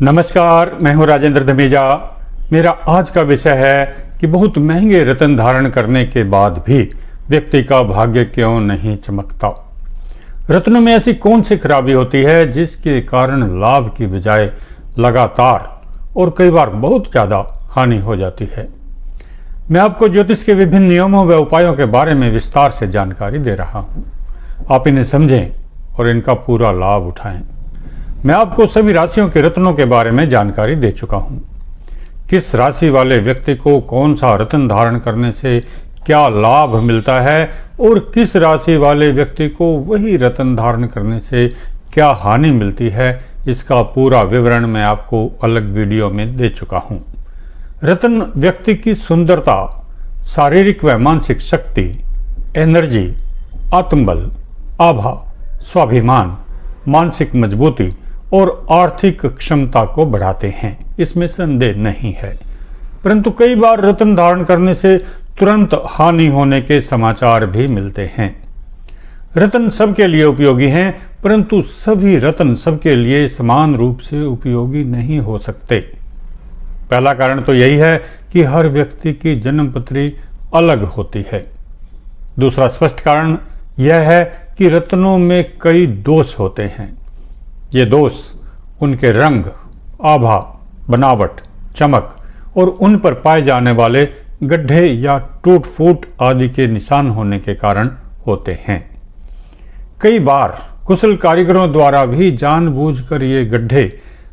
नमस्कार, मैं हूं राजेंद्र धमीजा। मेरा आज का विषय है कि बहुत महंगे रत्न धारण करने के बाद भी व्यक्ति का भाग्य क्यों नहीं चमकता। रत्नों में ऐसी कौन सी खराबी होती है जिसके कारण लाभ की बजाय लगातार और कई बार बहुत ज्यादा हानि हो जाती है। मैं आपको ज्योतिष के विभिन्न नियमों व उपायों के बारे में विस्तार से जानकारी दे रहा हूं। आप इन्हें समझें और इनका पूरा लाभ उठाएं। मैं आपको सभी राशियों के रत्नों के बारे में जानकारी दे चुका हूं। किस राशि वाले व्यक्ति को कौन सा रत्न धारण करने से क्या लाभ मिलता है और किस राशि वाले व्यक्ति को वही रत्न धारण करने से क्या हानि मिलती है, इसका पूरा विवरण मैं आपको अलग वीडियो में दे चुका हूं। रत्न व्यक्ति की सुंदरता, शारीरिक व मानसिक शक्ति, एनर्जी, आत्मबल, आभा, स्वाभिमान, मानसिक मजबूती और आर्थिक क्षमता को बढ़ाते हैं, इसमें संदेह नहीं है। परंतु कई बार रत्न धारण करने से तुरंत हानि होने के समाचार भी मिलते हैं। रत्न सबके लिए उपयोगी हैं, परंतु सभी रत्न सबके लिए समान रूप से उपयोगी नहीं हो सकते। पहला कारण तो यही है कि हर व्यक्ति की जन्मपत्री अलग होती है। दूसरा स्पष्ट कारण यह है कि रत्नों में कई दोष होते हैं। ये दोष उनके रंग, आभा, बनावट, चमक और उन पर पाए जाने वाले गड्ढे या टूट फूट आदि के निशान होने के कारण होते हैं। कई बार कुशल कारीगरों द्वारा भी जानबूझकर ये गड्ढे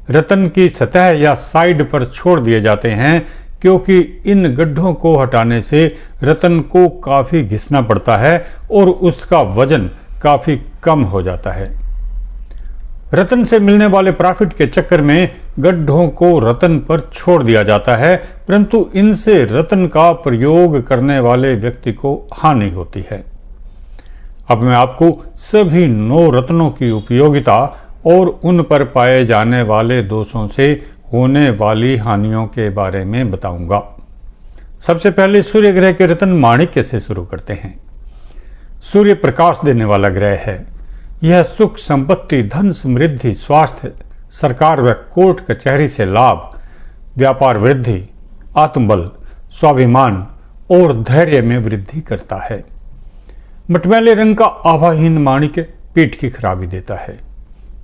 रत्न की सतह या साइड पर छोड़ दिए जाते हैं, क्योंकि इन गड्ढों को हटाने से रत्न को काफी घिसना पड़ता है और उसका वजन काफी कम हो जाता है। रत्न से मिलने वाले प्रॉफिट के चक्कर में गड्ढों को रत्न पर छोड़ दिया जाता है, परंतु इनसे रत्न का प्रयोग करने वाले व्यक्ति को हानि होती है। अब मैं आपको सभी 9 रत्नों की उपयोगिता और उन पर पाए जाने वाले दोषों से होने वाली हानियों के बारे में बताऊंगा। सबसे पहले सूर्य ग्रह के रत्न माणिक्य से शुरू करते हैं। सूर्य प्रकाश देने वाला ग्रह है। यह सुख, संपत्ति, धन, समृद्धि, स्वास्थ्य, सरकार व कोर्ट कचहरी से लाभ, व्यापार वृद्धि, आत्मबल, स्वाभिमान और धैर्य में वृद्धि करता है। मटमैले रंग का आभाहीन माणिक्य पीठ की खराबी देता है।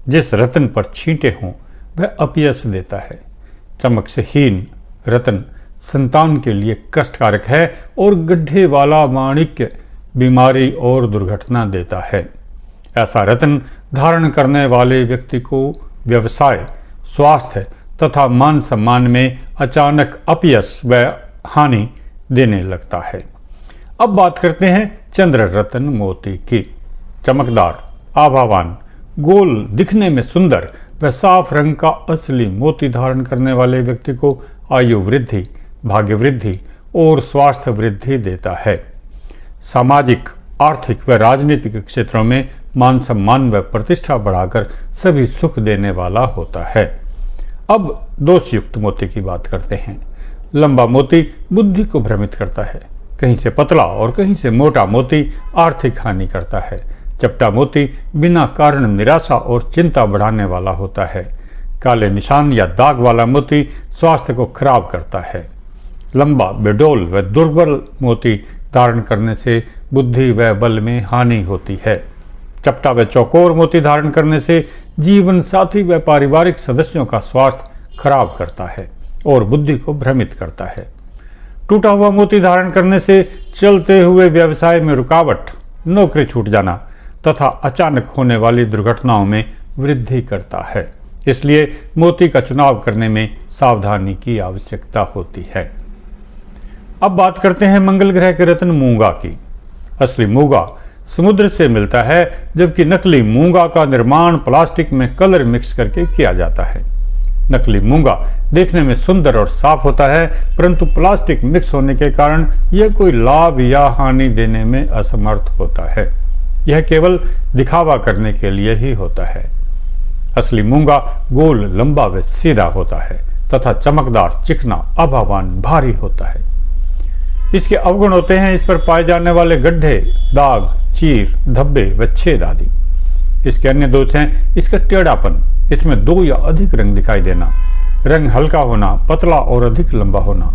जिस रत्न पर छींटे हों वह अपयश देता है। चमक से हीन रत्न संतान के लिए कष्टकारक है और गड्ढे वाला माणिक्य बीमारी और दुर्घटना देता है। ऐसा रत्न धारण करने वाले व्यक्ति को व्यवसाय, स्वास्थ्य तथा मान सम्मान में अचानक अपयश व हानि देने लगता है। अब बात करते हैं चंद्र रत्न मोती की। चमकदार, आभावान, गोल, दिखने में सुंदर व साफ रंग का असली मोती धारण करने वाले व्यक्ति को आयु वृद्धि, भाग्य वृद्धि और स्वास्थ्य वृद्धि देता है। सामाजिक, आर्थिक व राजनीतिक क्षेत्रों में मान सम्मान व प्रतिष्ठा बढ़ाकर सभी सुख देने वाला होता है। अब दोषयुक्त मोती की बात करते हैं। लंबा मोती बुद्धि को भ्रमित करता है। कहीं से पतला और कहीं से मोटा मोती आर्थिक हानि करता है। चपटा मोती बिना कारण निराशा और चिंता बढ़ाने वाला होता है। काले निशान या दाग वाला मोती स्वास्थ्य को खराब करता है। लंबा, बेडौल व दुर्बल मोती धारण करने से बुद्धि व बल में हानि होती है। चपटा व चौकोर मोती धारण करने से जीवन साथी व पारिवारिक सदस्यों का स्वास्थ्य खराब करता है और बुद्धि को भ्रमित करता है। टूटा हुआ मोती धारण करने से चलते हुए व्यवसाय में रुकावट, नौकरी छूट जाना तथा अचानक होने वाली दुर्घटनाओं में वृद्धि करता है। इसलिए मोती का चुनाव करने में सावधानी की आवश्यकता होती है। अब बात करते हैं मंगल ग्रह के रत्न मूंगा की। असली मूंगा समुद्र से मिलता है, जबकि नकली मूंगा का निर्माण प्लास्टिक में कलर मिक्स करके किया जाता है। नकली मूंगा देखने में सुंदर और साफ होता है, परंतु प्लास्टिक मिक्स होने के कारण यह कोई लाभ या हानि देने में असमर्थ होता है। यह केवल दिखावा करने के लिए ही होता है। असली मूंगा गोल, लंबा व सीधा होता है तथा चमकदार, चिकना, आभावान, भारी होता है। इसके अवगुण होते हैं इस पर पाए जाने वाले गड्ढे, दाग, चीर, धब्बे व छेद आदि। इसके अन्य दोष हैं इसका टेढ़ापन, इसमें 2 या अधिक रंग दिखाई देना, रंग हल्का होना, पतला और अधिक लंबा होना,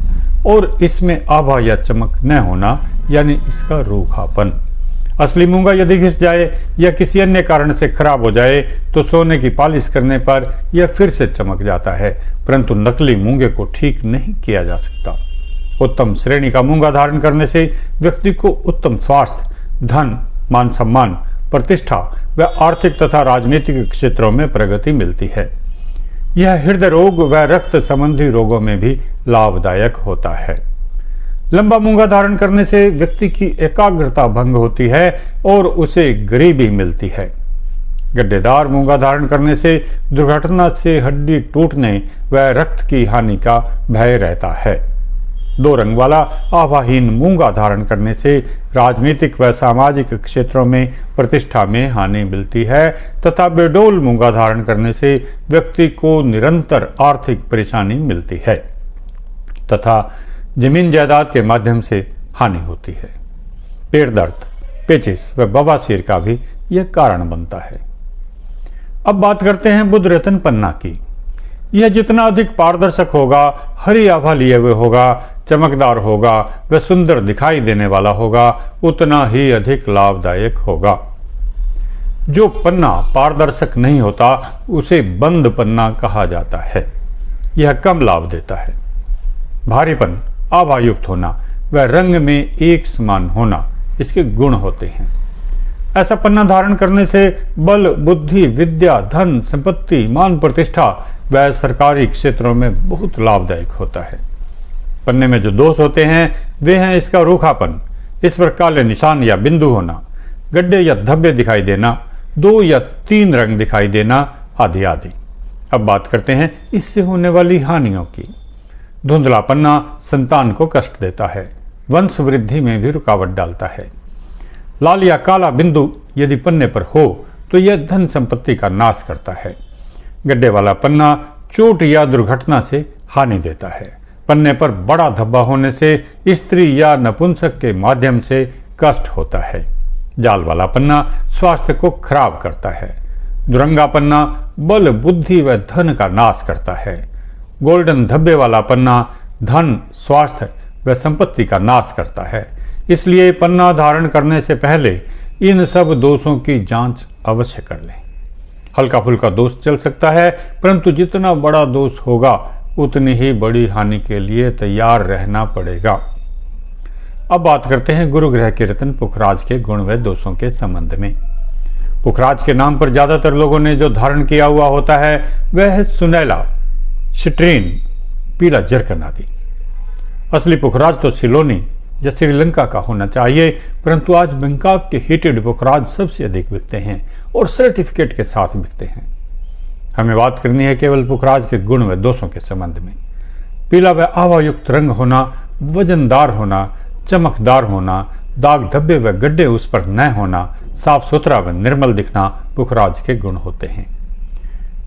और इसमें आभा या चमक न होना, यानी इसका रूखापन। असली मूंगा यदि घिस जाए या किसी अन्य कारण से खराब हो जाए तो सोने की पॉलिश करने पर यह फिर से चमक जाता है, परंतु नकली मूंगे को ठीक नहीं किया जा सकता। उत्तम श्रेणी का मूंगा धारण करने से व्यक्ति को उत्तम स्वास्थ्य, धन, मान सम्मान, प्रतिष्ठा व आर्थिक तथा राजनीतिक क्षेत्रों में प्रगति मिलती है। यह हृदय रोग व रक्त संबंधी रोगों में भी लाभदायक होता है। लंबा मूंगा धारण करने से व्यक्ति की एकाग्रता भंग होती है और उसे गरीबी मिलती है। गड्ढेदार मूंगा धारण करने से दुर्घटना से हड्डी टूटने व रक्त की हानि का भय रहता है। 2 रंग वाला आभाहीन मूंगा धारण करने से राजनीतिक व सामाजिक क्षेत्रों में प्रतिष्ठा में हानि मिलती है तथा बेडोल मूंगा धारण करने से व्यक्ति को निरंतर आर्थिक परेशानी मिलती है तथा जमीन जायदाद के माध्यम से हानि होती है। पेट दर्द, पेचिस व बवासीर का भी यह कारण बनता है। अब बात करते हैं बुध रतन पन्ना की। यह जितना अधिक पारदर्शक होगा, हरी आभा लिए हुए होगा, चमकदार होगा व सुंदर दिखाई देने वाला होगा, उतना ही अधिक लाभदायक होगा। जो पन्ना पारदर्शक नहीं होता उसे बंद पन्ना कहा जाता है। यह कम लाभ देता है। भारीपन, आभायुक्त होना व रंग में एक समान होना इसके गुण होते हैं। ऐसा पन्ना धारण करने से बल, बुद्धि, विद्या, धन, संपत्ति, मान, प्रतिष्ठा व सरकारी क्षेत्रों में बहुत लाभदायक होता है। पन्ने में जो दोष होते हैं वे हैं इसका रूखापन, इस पर काले निशान या बिंदु होना, गड्ढे या धब्बे दिखाई देना, 2 या 3 रंग दिखाई देना आदि आदि। अब बात करते हैं इससे होने वाली हानियों की। धुंधला पन्ना संतान को कष्ट देता है, वंश वृद्धि में भी रुकावट डालता है। लाल या काला बिंदु यदि पन्ने पर हो तो यह धन संपत्ति का नाश करता है। गड्ढे वाला पन्ना चोट या दुर्घटना से हानि देता है। पन्ने पर बड़ा धब्बा होने से स्त्री या नपुंसक के माध्यम से कष्ट होता है। जाल वाला पन्ना स्वास्थ्य को खराब करता है। दुरंगा पन्ना बल, बुद्धि व धन का नाश करता है। गोल्डन धब्बे वाला पन्ना धन, स्वास्थ्य व संपत्ति का नाश करता है। इसलिए पन्ना धारण करने से पहले इन सब दोषों की जांच अवश्य कर लें। हल्का फुल्का दोष चल सकता है, परंतु जितना बड़ा दोष होगा उतनी ही बड़ी हानि के लिए तैयार रहना पड़ेगा। अब बात करते हैं गुरु ग्रह के रत्न पुखराज के गुण व दोषों के संबंध में। पुखराज के नाम पर ज्यादातर लोगों ने जो धारण किया हुआ होता है वह है सुनैला, सिट्रीन, पीला जरकन आदि। असली पुखराज तो सिलोनी या श्रीलंका का होना चाहिए, परंतु आज बैंकॉक के हीटेड पुखराज सबसे अधिक बिकते हैं और सर्टिफिकेट के साथ बिकते हैं। हमें बात करनी है केवल पुखराज के गुण व दोषों के संबंध में। पीला व आभायुक्त रंग होना, वजनदार होना, चमकदार होना, दाग धब्बे व गड्ढे उस पर न होना, साफ सुथरा व निर्मल दिखना पुखराज के गुण होते हैं।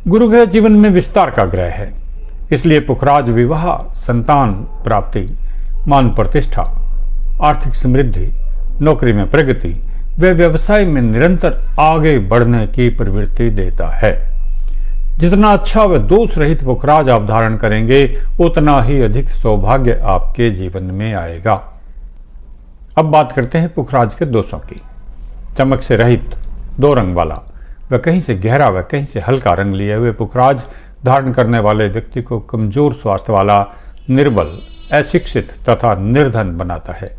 गुरु ग्रह जीवन में विस्तार का ग्रह है, इसलिए पुखराज विवाह, संतान प्राप्ति, मान प्रतिष्ठा, आर्थिक समृद्धि, नौकरी में प्रगति व व्यवसाय में निरंतर आगे बढ़ने की प्रवृत्ति देता है। जितना अच्छा व दोष रहित पुखराज आप धारण करेंगे उतना ही अधिक सौभाग्य आपके जीवन में आएगा। अब बात करते हैं पुखराज के दोषों की। चमक से रहित, 2 रंग वाला व कहीं से गहरा व कहीं से हल्का रंग लिए हुए पुखराज धारण करने वाले व्यक्ति को कमजोर स्वास्थ्य वाला, निर्बल, अशिक्षित तथा निर्धन बनाता है।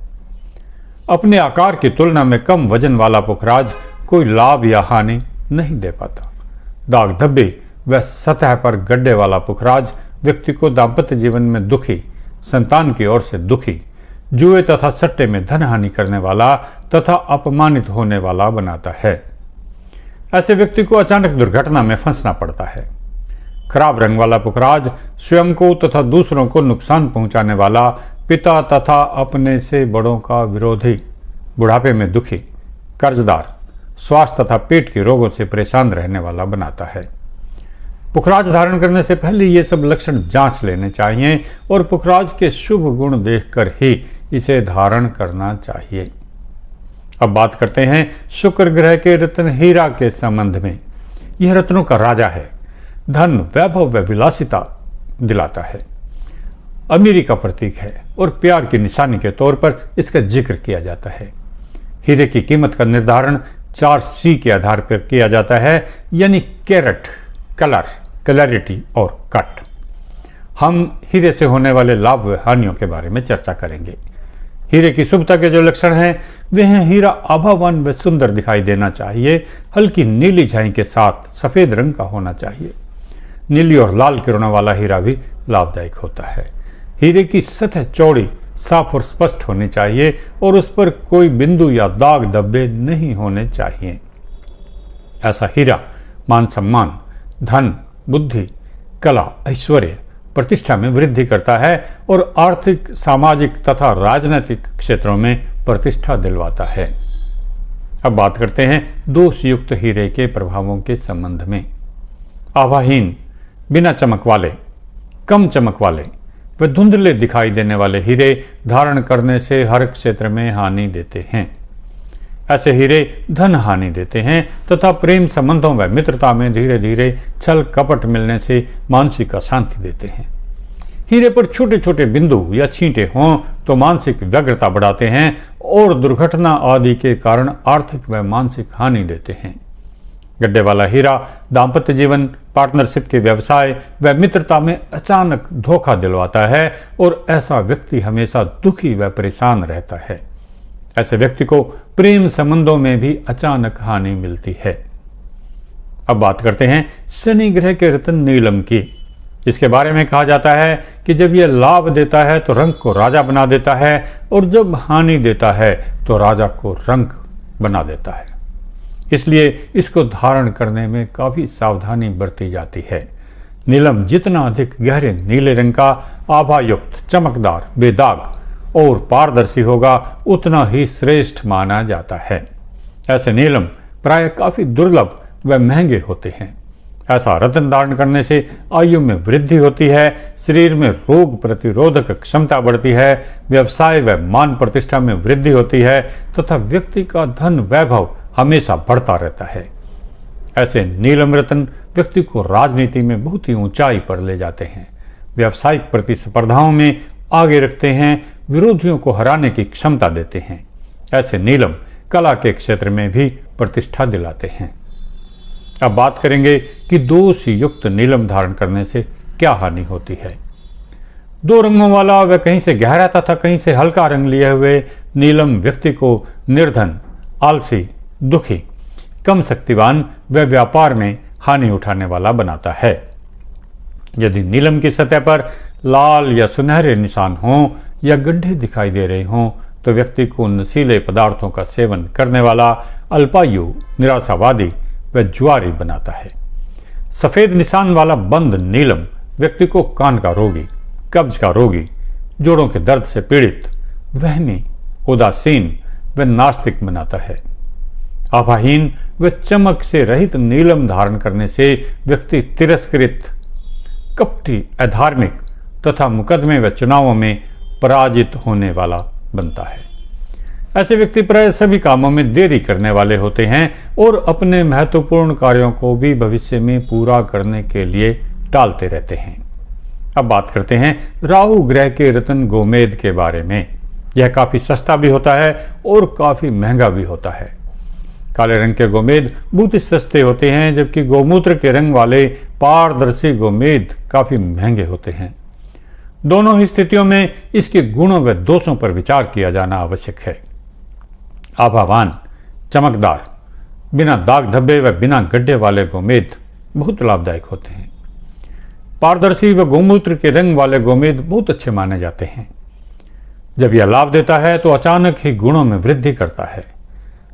अपने आकार की तुलना में कम वजन वाला पुखराज कोई लाभ या हानि नहीं दे पाता। दाग धब्बे व सतह पर गड्ढे वाला पुखराज व्यक्ति को दाम्पत्य जीवन में दुखी, संतान की ओर से दुखी, जुए तथा सट्टे में धन हानि करने वाला तथा अपमानित होने वाला बनाता है। ऐसे व्यक्ति को अचानक दुर्घटना में फंसना पड़ता है। खराब रंग वाला पुखराज स्वयं को तथा दूसरों को नुकसान पहुंचाने वाला, पिता तथा अपने से बड़ों का विरोधी, बुढ़ापे में दुखी, कर्जदार, स्वास्थ्य तथा पेट के रोगों से परेशान रहने वाला बनाता है। पुखराज धारण करने से पहले ये सब लक्षण जांच लेने चाहिए और पुखराज के शुभ गुण देखकर ही इसे धारण करना चाहिए। अब बात करते हैं शुक्र ग्रह के रत्न हीरा के संबंध में। यह रत्नों का राजा है, धन, वैभव व विलासिता दिलाता है, अमीरी का प्रतीक है और प्यार की निशानी के तौर पर इसका जिक्र किया जाता है। हीरे की कीमत का निर्धारण 4C के आधार पर किया जाता है, यानी कैरेट, कलर, क्लैरिटी और कट। हम हीरे से होने वाले लाभ व हानियों के बारे में चर्चा करेंगे। हीरे की शुभता के जो लक्षण हैं वे हैं हीरा आभावान व सुंदर दिखाई देना चाहिए, हल्की नीली झाई के साथ सफेद रंग का होना चाहिए। नीली और लाल किरणों वाला हीरा भी लाभदायक होता है। हीरे की सतह चौड़ी, साफ और स्पष्ट होनी चाहिए और उस पर कोई बिंदु या दाग धब्बे नहीं होने चाहिए। ऐसा हीरा मान सम्मान, धन, बुद्धि, कला, ऐश्वर्य, प्रतिष्ठा में वृद्धि करता है और आर्थिक, सामाजिक तथा राजनीतिक क्षेत्रों में प्रतिष्ठा दिलवाता है। अब बात करते हैं दोष युक्त हीरे के प्रभावों के संबंध में। आभाहीन, बिना चमक वाले, कम चमक वाले व धुंधले दिखाई देने वाले हीरे धारण करने से हर क्षेत्र में हानि देते हैं। ऐसे हीरे धन हानि देते हैं तथा प्रेम संबंधों व मित्रता में धीरे धीरे छल कपट मिलने से मानसिक अशांति देते हैं। हीरे पर छोटे छोटे बिंदु या छींटे हों तो मानसिक व्यग्रता बढ़ाते हैं और दुर्घटना आदि के कारण आर्थिक व मानसिक हानि देते हैं। गड्ढे वाला हीरा दाम्पत्य जीवन, पार्टनरशिप के व्यवसाय व मित्रता में अचानक धोखा दिलवाता है और ऐसा व्यक्ति हमेशा दुखी व परेशान रहता है। ऐसे व्यक्ति को प्रेम संबंधों में भी अचानक हानि मिलती है। अब बात करते हैं शनि ग्रह के रत्न नीलम की। इसके बारे में कहा जाता है कि जब यह लाभ देता है तो रंग को राजा बना देता है और जब हानि देता है तो राजा को रंग बना देता है। इसलिए इसको धारण करने में काफी सावधानी बरती जाती है। नीलम जितना अधिक गहरे नीले रंग का, आभायुक्त, चमकदार, बेदाग और पारदर्शी होगा उतना ही श्रेष्ठ माना जाता है। ऐसे नीलम प्राय काफी दुर्लभ व महंगे होते हैं। ऐसा रत्न धारण करने से आयु में वृद्धि होती है, शरीर में रोग प्रतिरोधक क्षमता बढ़ती है, व्यवसाय व मान प्रतिष्ठा में वृद्धि होती है तथा व्यक्ति का धन वैभव हमेशा बढ़ता रहता है। ऐसे नीलम रत्न व्यक्ति को राजनीति में बहुत ही ऊंचाई पर ले जाते हैं, व्यावसायिक प्रतिस्पर्धाओं में आगे रखते हैं, विरोधियों को हराने की क्षमता देते हैं। ऐसे नीलम कला के क्षेत्र में भी प्रतिष्ठा दिलाते हैं। अब बात करेंगे कि दोष युक्त नीलम धारण करने से क्या हानि होती है। दो रंगों वाला व कहीं से गहरा तथा कहीं से हल्का रंग लिए हुए नीलम व्यक्ति को निर्धन, आलसी, दुखी, कम शक्तिवान व व्यापार में हानि उठाने वाला बनाता है। यदि नीलम की सतह पर लाल या सुनहरे निशान हों या गड्ढे दिखाई दे रहे हों तो व्यक्ति को नशीले पदार्थों का सेवन करने वाला, अल्पायु, निराशावादी व जुआरी बनाता है। सफेद निशान वाला बंद नीलम व्यक्ति को कान का रोगी, कब्ज का रोगी, जोड़ों के दर्द से पीड़ित, वहमी, उदासीन व नास्तिक बनाता है। आभाहीन व चमक से रहित नीलम धारण करने से व्यक्ति तिरस्कृत, कपटी, अधार्मिक तथा मुकदमे व चुनावों में पराजित होने वाला बनता है। ऐसे व्यक्ति प्राय सभी कामों में देरी करने वाले होते हैं और अपने महत्वपूर्ण कार्यों को भी भविष्य में पूरा करने के लिए टालते रहते हैं। अब बात करते हैं राहु ग्रह के रत्न गोमेद के बारे में। यह काफी सस्ता भी होता है और काफी महंगा भी होता है। काले रंग के गोमेद बहुत ही सस्ते होते हैं, जबकि गोमूत्र के रंग वाले पारदर्शी गोमेद काफी महंगे होते हैं। दोनों ही स्थितियों में इसके गुणों व दोषों पर विचार किया जाना आवश्यक है। आभावान, चमकदार, बिना दाग धब्बे व बिना गड्ढे वाले गोमेद बहुत लाभदायक होते हैं। पारदर्शी व गोमूत्र के रंग वाले गोमेद बहुत अच्छे माने जाते हैं। जब यह लाभ देता है तो अचानक ही गुणों में वृद्धि करता है।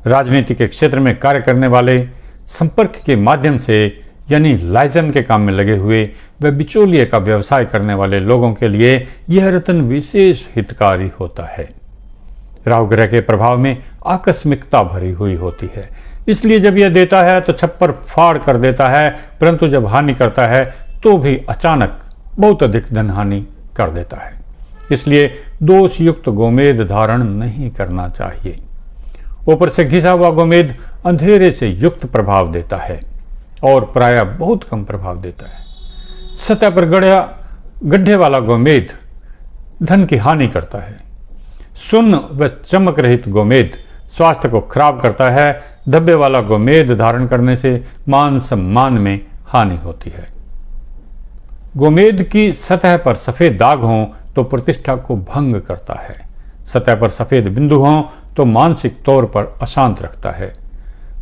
राजनीति के क्षेत्र में कार्य करने वाले, संपर्क के माध्यम से यानी लाइजन के काम में लगे हुए व बिचौलिए का व्यवसाय करने वाले लोगों के लिए यह रत्न विशेष हितकारी होता है। राहु ग्रह के प्रभाव में आकस्मिकता भरी हुई होती है, इसलिए जब यह देता है तो छप्पर फाड़ कर देता है, परंतु जब हानि करता है तो भी अचानक बहुत अधिक धन हानि कर देता है। इसलिए दोष युक्त गोमेद धारण नहीं करना चाहिए। ऊपर से घिसा हुआ गोमेद अंधेरे से युक्त प्रभाव देता है और प्रायः बहुत कम प्रभाव देता है। सतह पर गड्ढे वाला गोमेद धन की हानि करता है। सुन्न व चमक रहित गोमेद स्वास्थ्य को खराब करता है। धब्बे वाला गोमेद धारण करने से मान सम्मान में हानि होती है। गोमेद की सतह पर सफेद दाग हों तो प्रतिष्ठा को भंग करता है। सतह पर सफेद बिंदु हों तो मानसिक तौर पर अशांत रखता है।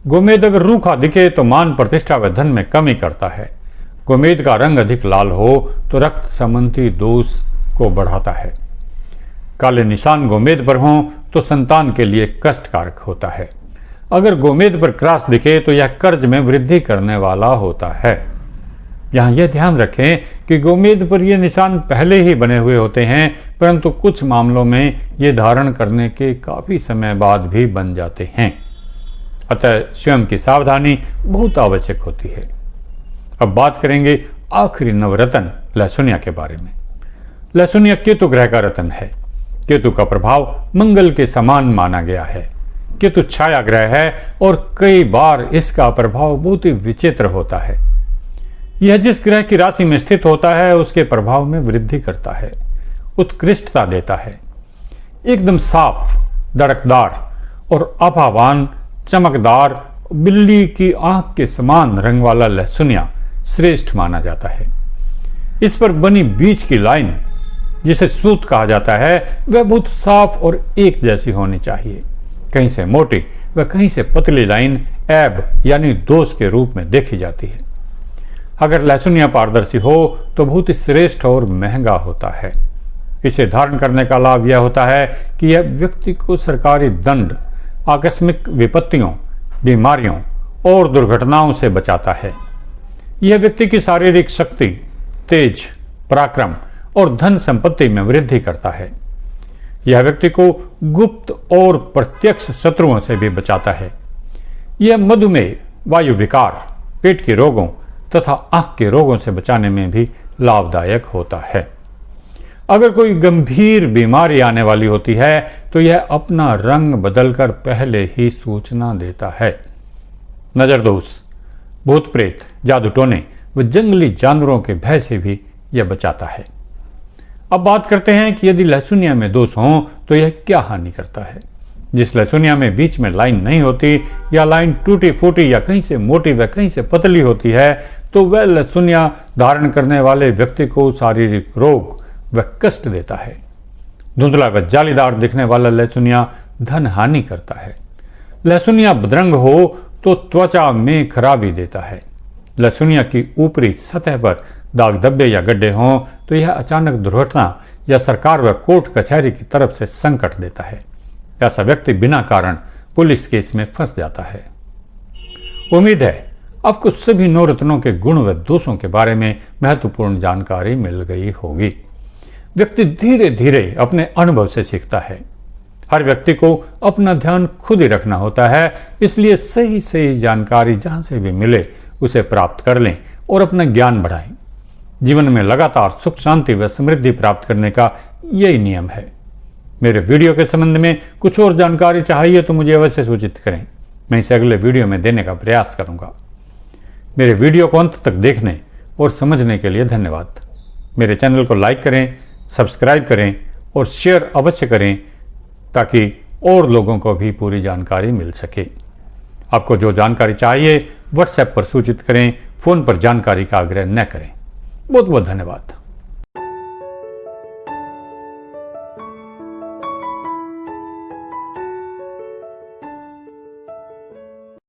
गोमेद अगर रूखा दिखे तो मान प्रतिष्ठा व धन में कमी करता है। गोमेद का रंग अधिक लाल हो तो रक्त संबंधी दोष को बढ़ाता है। काले निशान गोमेद पर हों तो संतान के लिए कष्टकारक होता है। अगर गोमेद पर क्रॉस दिखे तो यह कर्ज में वृद्धि करने वाला होता है। यहाँ यह ध्यान रखें कि गोमेद पर ये निशान पहले ही बने हुए होते हैं, परंतु कुछ मामलों में ये धारण करने के काफी समय बाद भी बन जाते हैं। अतः स्वयं की सावधानी बहुत आवश्यक होती है। अब बात करेंगे आखिरी नवरत्न लहसुनिया के बारे में। लहसुनिया केतु ग्रह का रत्न है। केतु का प्रभाव मंगल के समान माना गया है। केतु छाया ग्रह है और कई बार इसका प्रभाव बहुत ही विचित्र होता है। यह जिस ग्रह की राशि में स्थित होता है उसके प्रभाव में वृद्धि करता है, उत्कृष्टता देता है। एकदम साफ, दड़कदार और आभावान, चमकदार, बिल्ली की आंख के समान रंग वाला लहसुनिया श्रेष्ठ माना जाता है। इस पर बनी बीच की लाइन, जिसे सूत कहा जाता है, वह बहुत साफ और एक जैसी होनी चाहिए। कहीं से मोटी व कहीं से पतली लाइन ऐब यानी दोष के रूप में देखी जाती है। अगर लहसुनिया पारदर्शी हो तो बहुत ही श्रेष्ठ और महंगा होता है। इसे धारण करने का लाभ यह होता है कि यह व्यक्ति को सरकारी दंड, आकस्मिक विपत्तियों, बीमारियों और दुर्घटनाओं से बचाता है। यह व्यक्ति की शारीरिक शक्ति, तेज, पराक्रम और धन संपत्ति में वृद्धि करता है। यह व्यक्ति को गुप्त और प्रत्यक्ष शत्रुओं से भी बचाता है। यह मधुमेह, वायु विकार, पेट के रोगों तथा आंख के रोगों से बचाने में भी लाभदायक होता है। अगर कोई गंभीर बीमारी आने वाली होती है तो यह अपना रंग बदलकर पहले ही सूचना देता है। नजरदोष, भूत प्रेत, जादू टोने व जंगली जानवरों के भय से भी यह बचाता है। अब बात करते हैं कि यदि लहसुनिया में दोष हों तो यह क्या हानि करता है। जिस लहसुनिया में बीच में लाइन नहीं होती या लाइन टूटी फूटी या कहीं से मोटी व कहीं से पतली होती है तो वह लहसुनिया धारण करने वाले व्यक्ति को शारीरिक रोग व कष्ट देता है। धुंधला व जालीदार दिखने वाला लहसुनिया धन हानि करता है। लहसुनिया बदरंग हो तो त्वचा में खराबी देता है। लहसुनिया की ऊपरी सतह पर दाग धब्बे या गड्ढे हों तो यह अचानक दुर्घटना या सरकार व कोर्ट कचहरी की तरफ से संकट देता है। ऐसा व्यक्ति बिना कारण पुलिस केस में फंस जाता है। उम्मीद है आपको सभी नवरत्नों के गुण व दोषों के बारे में महत्वपूर्ण जानकारी मिल गई होगी। व्यक्ति धीरे धीरे अपने अनुभव से सीखता है। हर व्यक्ति को अपना ध्यान खुद ही रखना होता है, इसलिए सही सही जानकारी जहां से भी मिले उसे प्राप्त कर लें और अपना ज्ञान बढ़ाएं। जीवन में लगातार सुख, शांति व समृद्धि प्राप्त करने का यही नियम है। मेरे वीडियो के संबंध में कुछ और जानकारी चाहिए तो मुझे अवश्य सूचित करें, मैं इसे अगले वीडियो में देने का प्रयास करूंगा। मेरे वीडियो को अंत तक देखने और समझने के लिए धन्यवाद। मेरे चैनल को लाइक करें, सब्सक्राइब करें और शेयर अवश्य करें ताकि और लोगों को भी पूरी जानकारी मिल सके। आपको जो जानकारी चाहिए व्हाट्सएप पर सूचित करें, फोन पर जानकारी का आग्रह न करें। बहुत बहुत धन्यवाद।